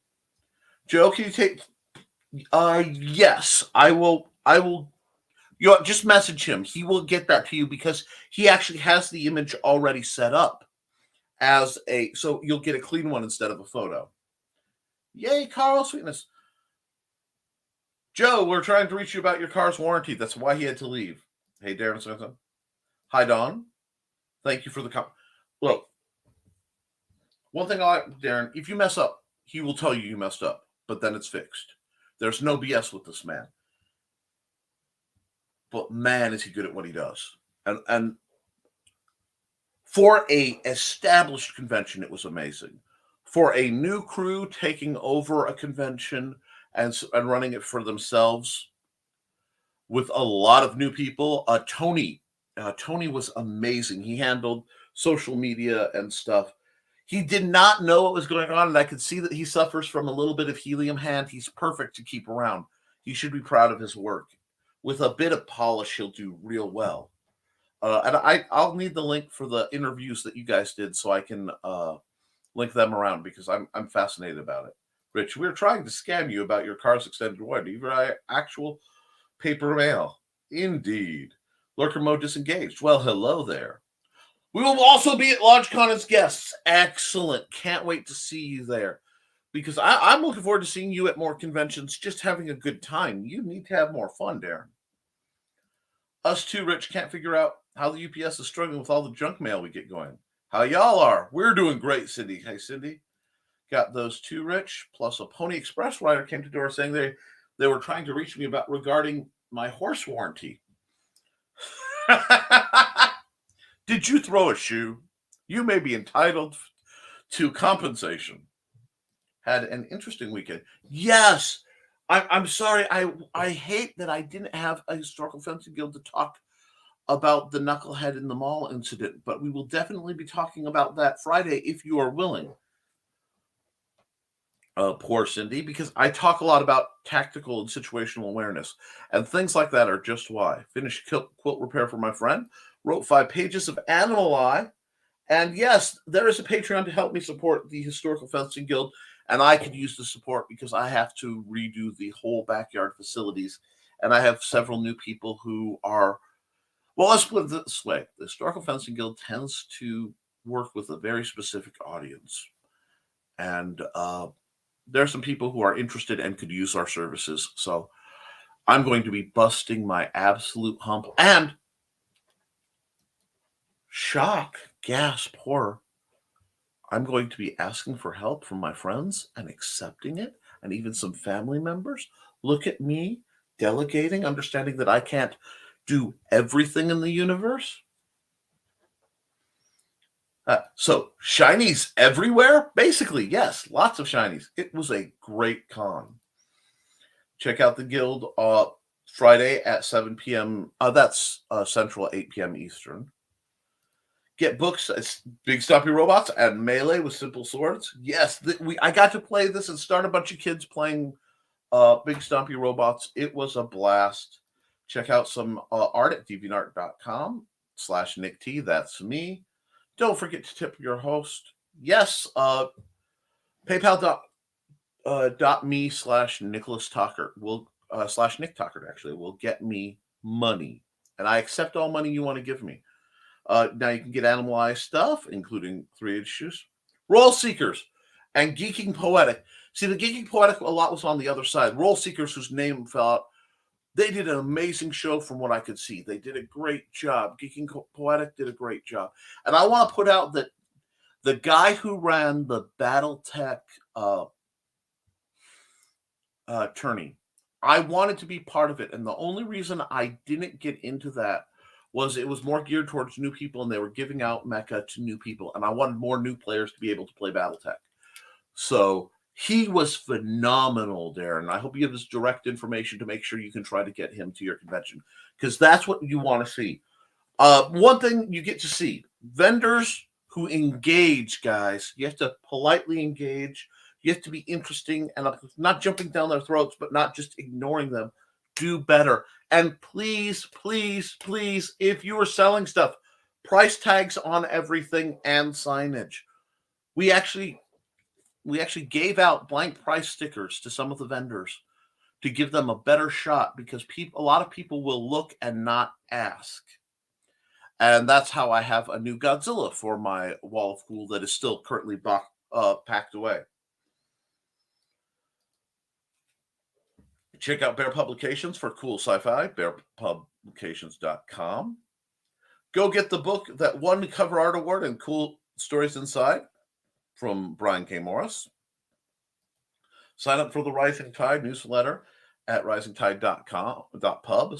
Joe, can you take... yes, I will... just message him. He will get that to you because he actually has the image already set up so you'll get a clean one instead of a photo. Yay, Carl Sweetness. Joe, we're trying to reach you about your car's warranty. That's why he had to leave. Hey, Darren Smith. Hi, Don. Thank you for the comment. Look, one thing Darren, if you mess up, he will tell you messed up, but then it's fixed. There's no BS with this man. But man, is he good at what he does. And for a established convention, it was amazing. For a new crew taking over a convention and running it for themselves with a lot of new people, Tony was amazing. He handled social media and stuff. He did not know what was going on, and I could see that he suffers from a little bit of helium hand. He's perfect to keep around. He should be proud of his work. With a bit of polish, he'll do real well. And I'll need the link for the interviews that you guys did so I can link them around because I'm fascinated about it. Rich, we're trying to scam you about your car's extended warranty via actual paper mail. Indeed. Lurker mode disengaged. Well, hello there. We will also be at LaunchCon as guests. Excellent. Can't wait to see you there. Because I'm looking forward to seeing you at more conventions, just having a good time. You need to have more fun, Darren. Us too, Rich, can't figure out how the UPS is struggling with all the junk mail we get going. How y'all are? We're doing great, Cindy. Hey, Cindy. Got those two, Rich. Plus a Pony Express rider came to the door saying they were trying to reach me regarding my horse warranty. Did you throw a shoe? You may be entitled to compensation. Had an interesting weekend. Yes. I'm sorry. I hate that I didn't have a Historical Fencing Guild to talk about the knucklehead in the mall incident, but we will definitely be talking about that Friday if you are willing. Poor Cindy, because I talk a lot about tactical and situational awareness, and things like that are just why. Finished quilt repair for my friend, wrote 5 pages of Animal Eye, and yes, there is a Patreon to help me support the Historical Fencing Guild, and I could use the support because I have to redo the whole backyard facilities, and I have several new people who are, well, let's put it this way. The Historical Fencing Guild tends to work with a very specific audience, and there are some people who are interested and could use our services. So I'm going to be busting my absolute hump and shock, gasp, horror. I'm going to be asking for help from my friends and accepting it, and even some family members. Look at me delegating, understanding that I can't do everything in the universe. So shinies everywhere? Basically, yes, lots of shinies. It was a great con. Check out the guild Friday at 7 p.m. That's Central, 8 p.m. Eastern. Get books, Big Stompy Robots and Melee with Simple Swords. Yes, I got to play this and start a bunch of kids playing Big Stompy Robots. It was a blast. Check out some art at deviantart.com/Nick T. That's me. Don't forget to tip your host. Yes, PayPal.me/Nicholas Tockert /Nick Tockert actually will get me money, and I accept all money you want to give me. Now you can get Animal Eye stuff, including 3-inch shoes, Roll Seekers, and Geeking Poetic. See, the Geeking Poetic a lot was on the other side. Roll Seekers, whose name fell out, they did an amazing show from what I could see. They did a great job. Geeking Poetic did a great job. And I want to put out that the guy who ran the BattleTech tourney, I wanted to be part of it. And the only reason I didn't get into that was it was more geared towards new people, and they were giving out mecha to new people. And I wanted more new players to be able to play BattleTech. So he was phenomenal, Darren. I hope you have his direct information to make sure you can try to get him to your convention, because that's what you want to see. One thing you get to see, vendors who engage, guys. You have to politely engage. You have to be interesting and not jumping down their throats, but not just ignoring them. Do better. And please, please, please, if you are selling stuff, price tags on everything and signage. We actually gave out blank price stickers to some of the vendors to give them a better shot, because a lot of people will look and not ask. And that's how I have a new Godzilla for my wall of cool that is still currently packed away. Check out Bear Publications for cool sci-fi, bearpublications.com. Go get the book that won the cover art award and cool stories inside from Brian K. Morris. Sign up for the Rising Tide newsletter at RegionCon.pub.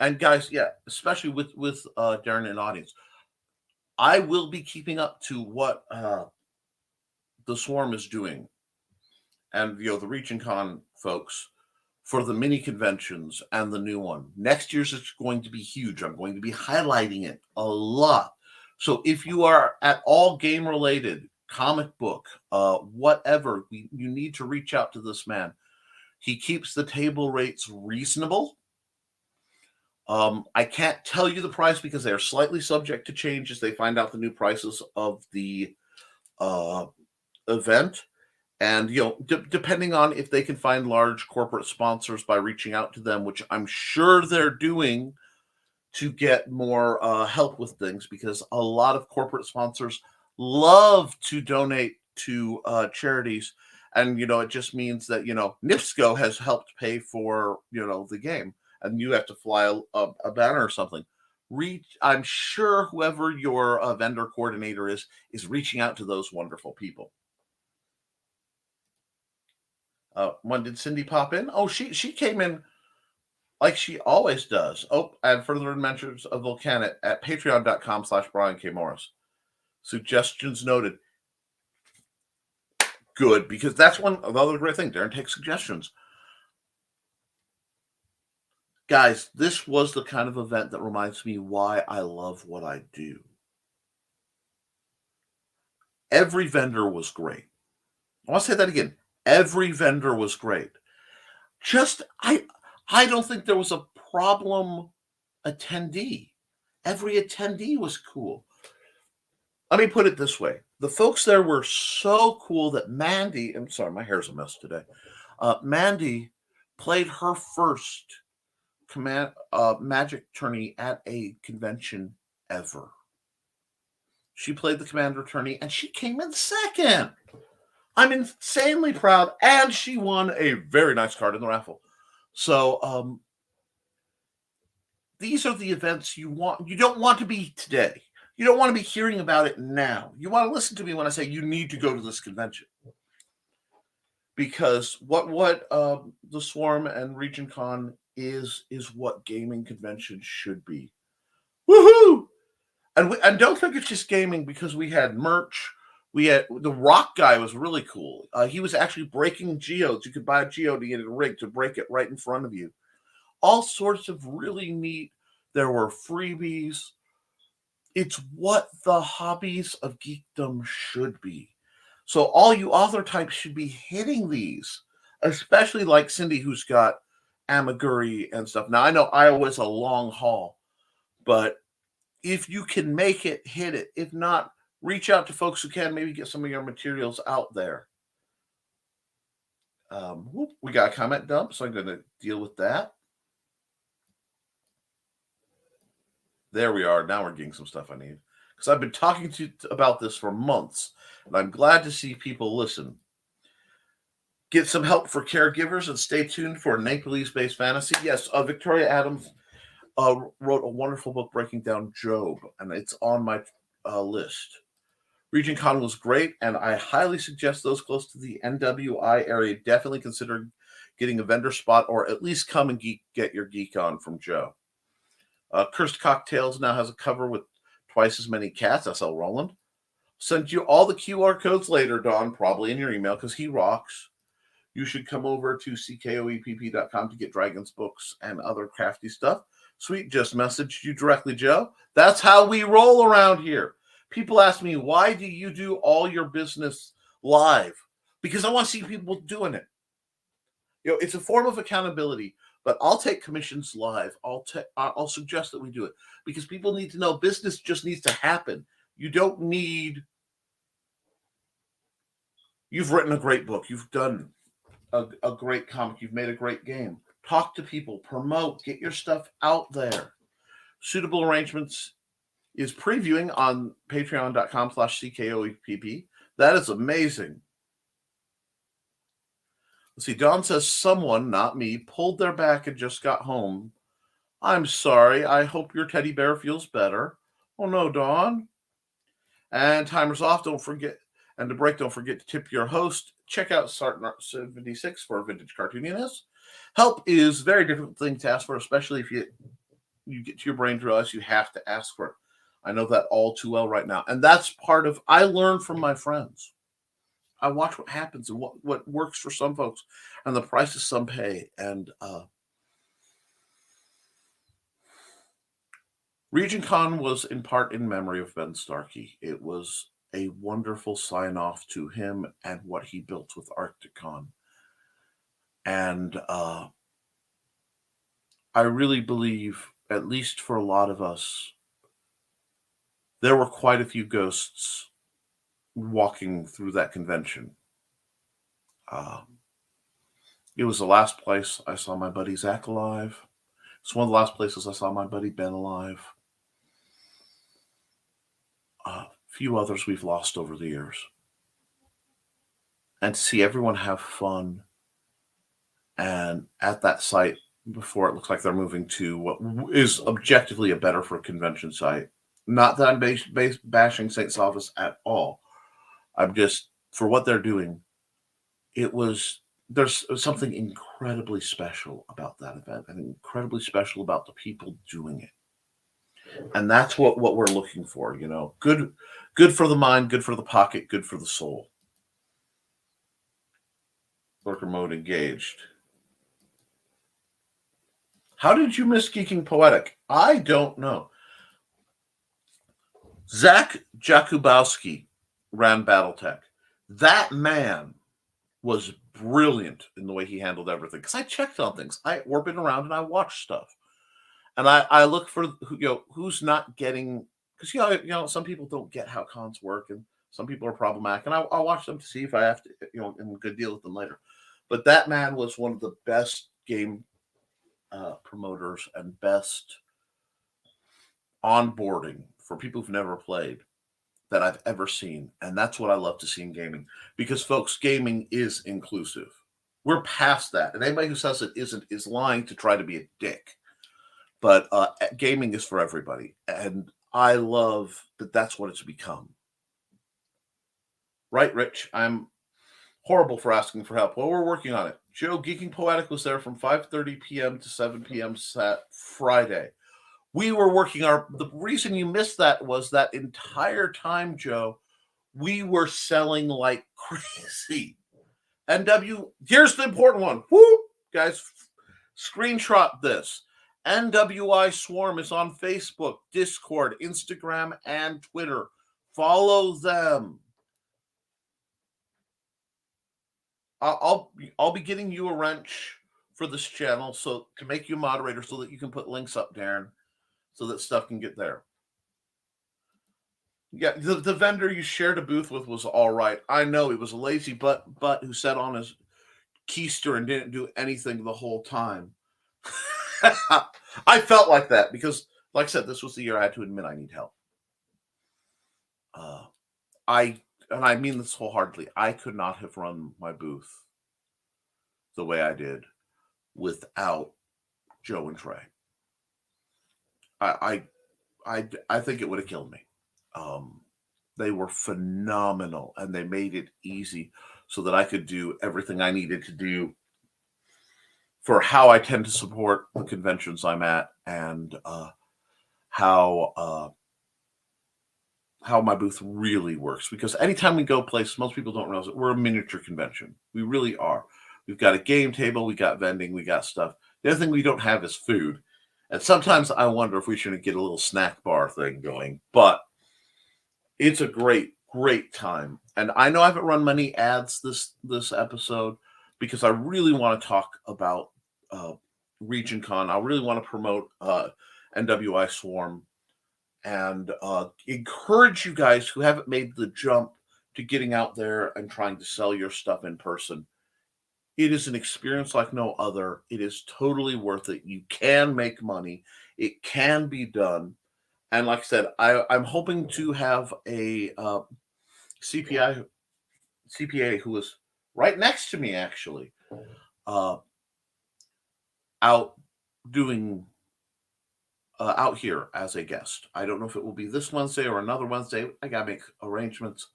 And guys, yeah, especially with Darren and audience, I will be keeping up to what the Swarm is doing, and the RegionCon folks, for the mini conventions and the new one. Next year's is going to be huge. I'm going to be highlighting it a lot. So if you are at all game related, comic book, whatever, you need to reach out to this man. He keeps the table rates reasonable. I can't tell you the price because they are slightly subject to change as they find out the new prices of the event. And, depending on if they can find large corporate sponsors by reaching out to them, which I'm sure they're doing to get more help with things, because a lot of corporate sponsors love to donate to charities. And, it just means that, NIFSCO has helped pay for, the game, and you have to fly a banner or something. I'm sure whoever your vendor coordinator is reaching out to those wonderful people. When did Cindy pop in? Oh, she came in like she always does. Oh, and further adventures of Volcanic at patreon.com/Brian K. Morris. Suggestions noted. Good, because that's one of the other great things. Darren takes suggestions. Guys, this was the kind of event that reminds me why I love what I do. Every vendor was great. I want to say that again. Every vendor was great. I don't think there was a problem attendee. Every attendee was cool. Let me put it this way. The folks there were so cool that Mandy, I'm sorry, my hair's a mess today. Mandy played her first Magic tourney at a convention ever. She played the Commander tourney and she came in second. I'm insanely proud, and she won a very nice card in the raffle. So these are the events you want. You don't want to be today. You don't want to be hearing about it now. You want to listen to me when I say you need to go to this convention. Because what the Swarm and RegionCon is what gaming conventions should be. Woohoo! And don't think it's just gaming, because we had merch. We had the rock guy was really cool. He was actually breaking geodes. You could buy a geode to get a rig to break it right in front of you. All sorts of really neat. There were freebies. It's what the hobbies of geekdom should be. So all you author types should be hitting these, especially like Cindy, who's got Amaguri and stuff. Now, I know Iowa's a long haul, but if you can make it, hit it. If not, reach out to folks who can maybe get some of your materials out there. We got a comment dump, so I'm going to deal with that. There we are. Now we're getting some stuff I need. Because I've been talking about this for months, and I'm glad to see people listen. Get some help for caregivers, and stay tuned for Nepalese-based fantasy. Yes, Victoria Adams wrote a wonderful book breaking down Job, and it's on my list. RegionCon was great, and I highly suggest those close to the NWI area definitely consider getting a vendor spot, or at least come and get your geek on from Joe. Cursed Cocktails now has a cover with twice as many cats. SL Roland. Send you all the QR codes later, Don, probably in your email, because he rocks. You should come over to CKOEPP.com to get Dragon's books and other crafty stuff. Sweet just messaged you directly, Joe. That's how we roll around here. People ask me, why do you do all your business live? Because I want to see people doing it. It's a form of accountability, but I'll take commissions live. I'll suggest that we do it, because people need to know business just needs to happen. You don't need. You've written a great book. You've done a great comic. You've made a great game. Talk to people, promote, get your stuff out there. Suitable Arrangements is previewing on patreon.com/CKOEPP. That is amazing. See, Don says someone, not me, pulled their back and just got home. I'm sorry. I hope your teddy bear feels better. Oh no, Dawn. And timer's off. Don't forget. And to break, don't forget to tip your host. Check out Sartnart76 for vintage cartooniness. Help is a very difficult thing to ask for, especially if you get to your brain to realize you have to ask for it. I know that all too well right now. And that's part of, I learn from my friends. I watch what happens and what works for some folks and the prices some pay. And RegionCon was in part in memory of Ben Starkey. It was a wonderful sign-off to him and what he built with ArcticCon. And I really believe, at least for a lot of us, there were quite a few ghosts walking through that convention. It was the last place I saw my buddy Zach alive. It's one of the last places I saw my buddy Ben alive. A few others we've lost over the years. And to see everyone have fun and at that site before it looks like they're moving to what is objectively a better for a convention site. Not that I'm bashing St. Salvis at all. I'm just, for what they're doing, there's something incredibly special about that event and incredibly special about the people doing it. And that's what we're looking for, you know. Good for the mind, good for the pocket, good for the soul. Lurker mode engaged. How did you miss Geeking Poetic? I don't know. Zach Jakubowski ran Battletech. That man was brilliant in the way he handled everything. Because I checked on things. I orbit around and I watch stuff. And I look for who's not getting, because some people don't get how cons work and some people are problematic. And I'll watch them to see if I have to, and a good deal with them later. But that man was one of the best game promoters and best onboarding for people who've never played that I've ever seen. And that's what I love to see in gaming. Because, folks, gaming is inclusive. We're past that. And anybody who says it isn't is lying to try to be a dick. But gaming is for everybody. And I love that that's what it's become. Right, Rich? I'm horrible for asking for help. Well, we're working on it. Joe, Geeking Poetic was there from 5:30 p.m. to 7 p.m. Friday. We were working the reason you missed that was that entire time, Joe, we were selling like crazy. NW, here's the important one. Woo! Guys, screenshot this. NWI Swarm is on Facebook, Discord, Instagram, and Twitter. Follow them. I'll be getting you a wrench for this channel to make you a moderator so that you can put links up, Darren, so that stuff can get there. Yeah, the vendor you shared a booth with was all right. I know it was a lazy butt who sat on his keister and didn't do anything the whole time. I felt like that because, like I said, this was the year I had to admit I need help. And I mean this wholeheartedly, I could not have run my booth the way I did without Joe and Trey. I think it would have killed me. They were phenomenal, and they made it easy so that I could do everything I needed to do for how I tend to support the conventions I'm at and how my booth really works. Because anytime we go places, most people don't realize it, we're a miniature convention. We really are. We've got a game table, we got vending, we got stuff. The other thing we don't have is food. And sometimes I wonder if we shouldn't get a little snack bar thing going. But it's a great, great time. And I know I haven't run many ads this episode because I really want to talk about RegionCon. I really want to promote NWI Swarm and encourage you guys who haven't made the jump to getting out there and trying to sell your stuff in person. It is an experience like no other. It is totally worth it. You can make money. It can be done. And like I said, I'm hoping to have a CPA who is right next to me, actually, out doing out here as a guest. I don't know if it will be this Wednesday or another Wednesday. I gotta make arrangements,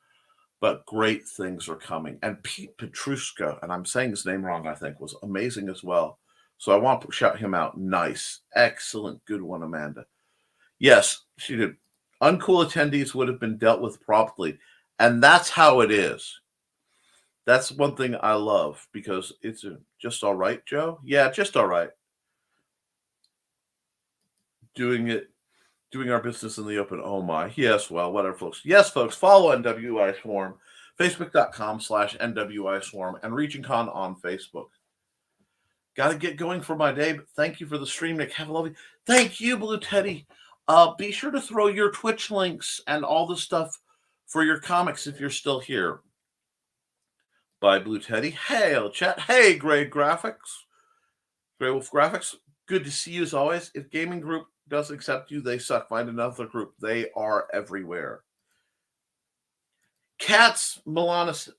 but great things are coming. And Pete Petrushka, and I'm saying his name wrong, I think, was amazing as well. So I want to shout him out. Nice, excellent, good one, Amanda. Yes, she did. Uncool attendees would have been dealt with promptly, and that's how it is. That's one thing I love, because it's just all right, Joe. Yeah, just all right. Doing our business in the open. Oh my. Yes, well, whatever, folks. Yes, folks, follow NWI Swarm, facebook.com/NWI Swarm, and RegionCon on Facebook. Got to get going for my day, but thank you for the stream, Nick. Have a lovely. Thank you, Blue Teddy. Be sure to throw your Twitch links and all the stuff for your comics if you're still here. Bye, Blue Teddy. Hey, chat. Hey, Grey Graphics. Grey Wolf Graphics. Good to see you as always. If Gaming Group doesn't accept you, they suck. Find another group. They are everywhere. Cats Milanic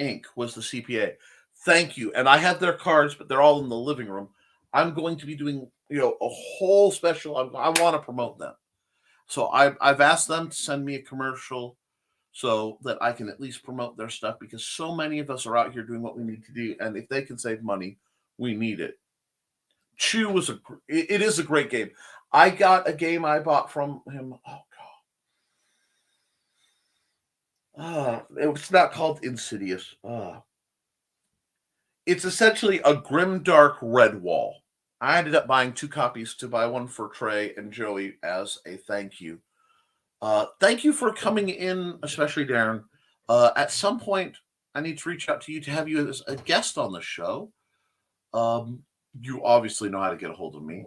Inc. was the CPA. Thank you. And I have their cards, but they're all in the living room. I'm going to be doing, a whole special. I want to promote them. So I've asked them to send me a commercial so that I can at least promote their stuff, because so many of us are out here doing what we need to do. And if they can save money, we need it. Chew was it is a great game. I got a game I bought from him. Oh God. It's not called Insidious. It's essentially a grimdark Redwall. I ended up buying 2 copies to buy one for Trey and Joey as a thank you. Thank you for coming in, especially Darren. At some point, I need to reach out to you to have you as a guest on the show. You obviously know how to get a hold of me.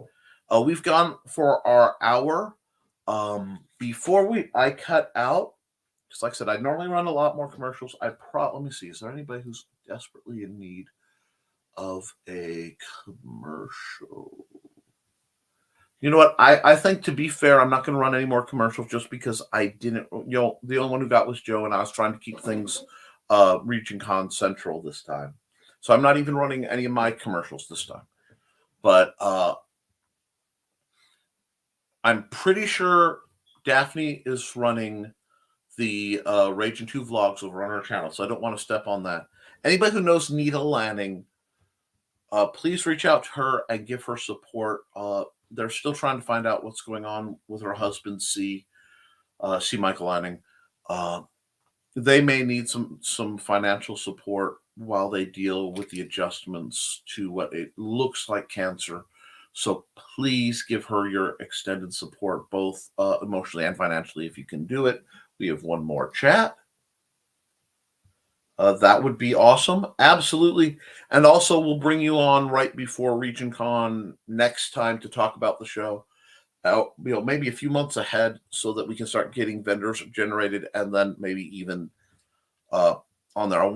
We've gone for our hour. Before I cut out, because like I said, I normally run a lot more commercials. Let me see. Is there anybody who's desperately in need of a commercial? You know what? I think, to be fair, I'm not going to run any more commercials, just because I didn't. The only one who got was Joe, and I was trying to keep things RegionCon central this time. So I'm not even running any of my commercials this time. But I'm pretty sure Daphne is running the Raging 2 vlogs over on her channel, so I don't want to step on that. Anybody who knows Nita Lanning, please reach out to her and give her support. They're still trying to find out what's going on with her husband, C. Michael Lanning. They may need some financial support while they deal with the adjustments to what it looks like cancer. So please give her your extended support, both emotionally and financially, if you can do it. We have one more chat. That would be awesome. Absolutely. And also, we'll bring you on right before RegionCon next time to talk about the show. Maybe a few months ahead, so that we can start getting vendors generated, and then maybe even on there. I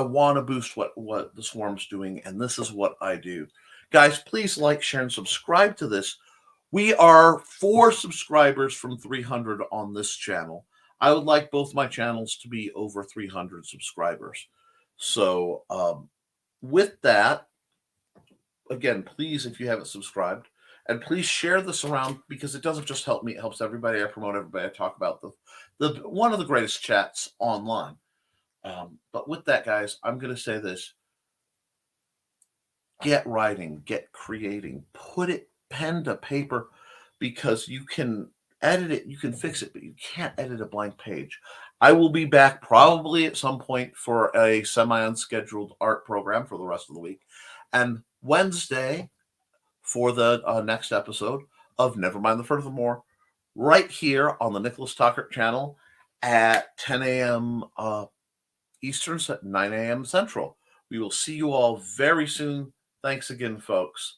wanna boost what the Swarm's doing, and this is what I do. Guys, please like, share, and subscribe to this. We are 4 subscribers from 300 on this channel. I would like both my channels to be over 300 subscribers. So with that, again, please, if you haven't subscribed, and please share this around, because it doesn't just help me, it helps everybody. I promote everybody. I talk about the one of the greatest chats online. But with that, guys, I'm going to say this. Get writing, get creating, put it pen to paper, because you can edit it, you can fix it, but you can't edit a blank page. I will be back probably at some point for a semi-unscheduled art program for the rest of the week. And Wednesday for the next episode of Nevermind the Furthermore, right here on the Nicholas Tockert channel at 10 a.m. Eastern, 9 a.m. Central. We will see you all very soon. Thanks again, folks.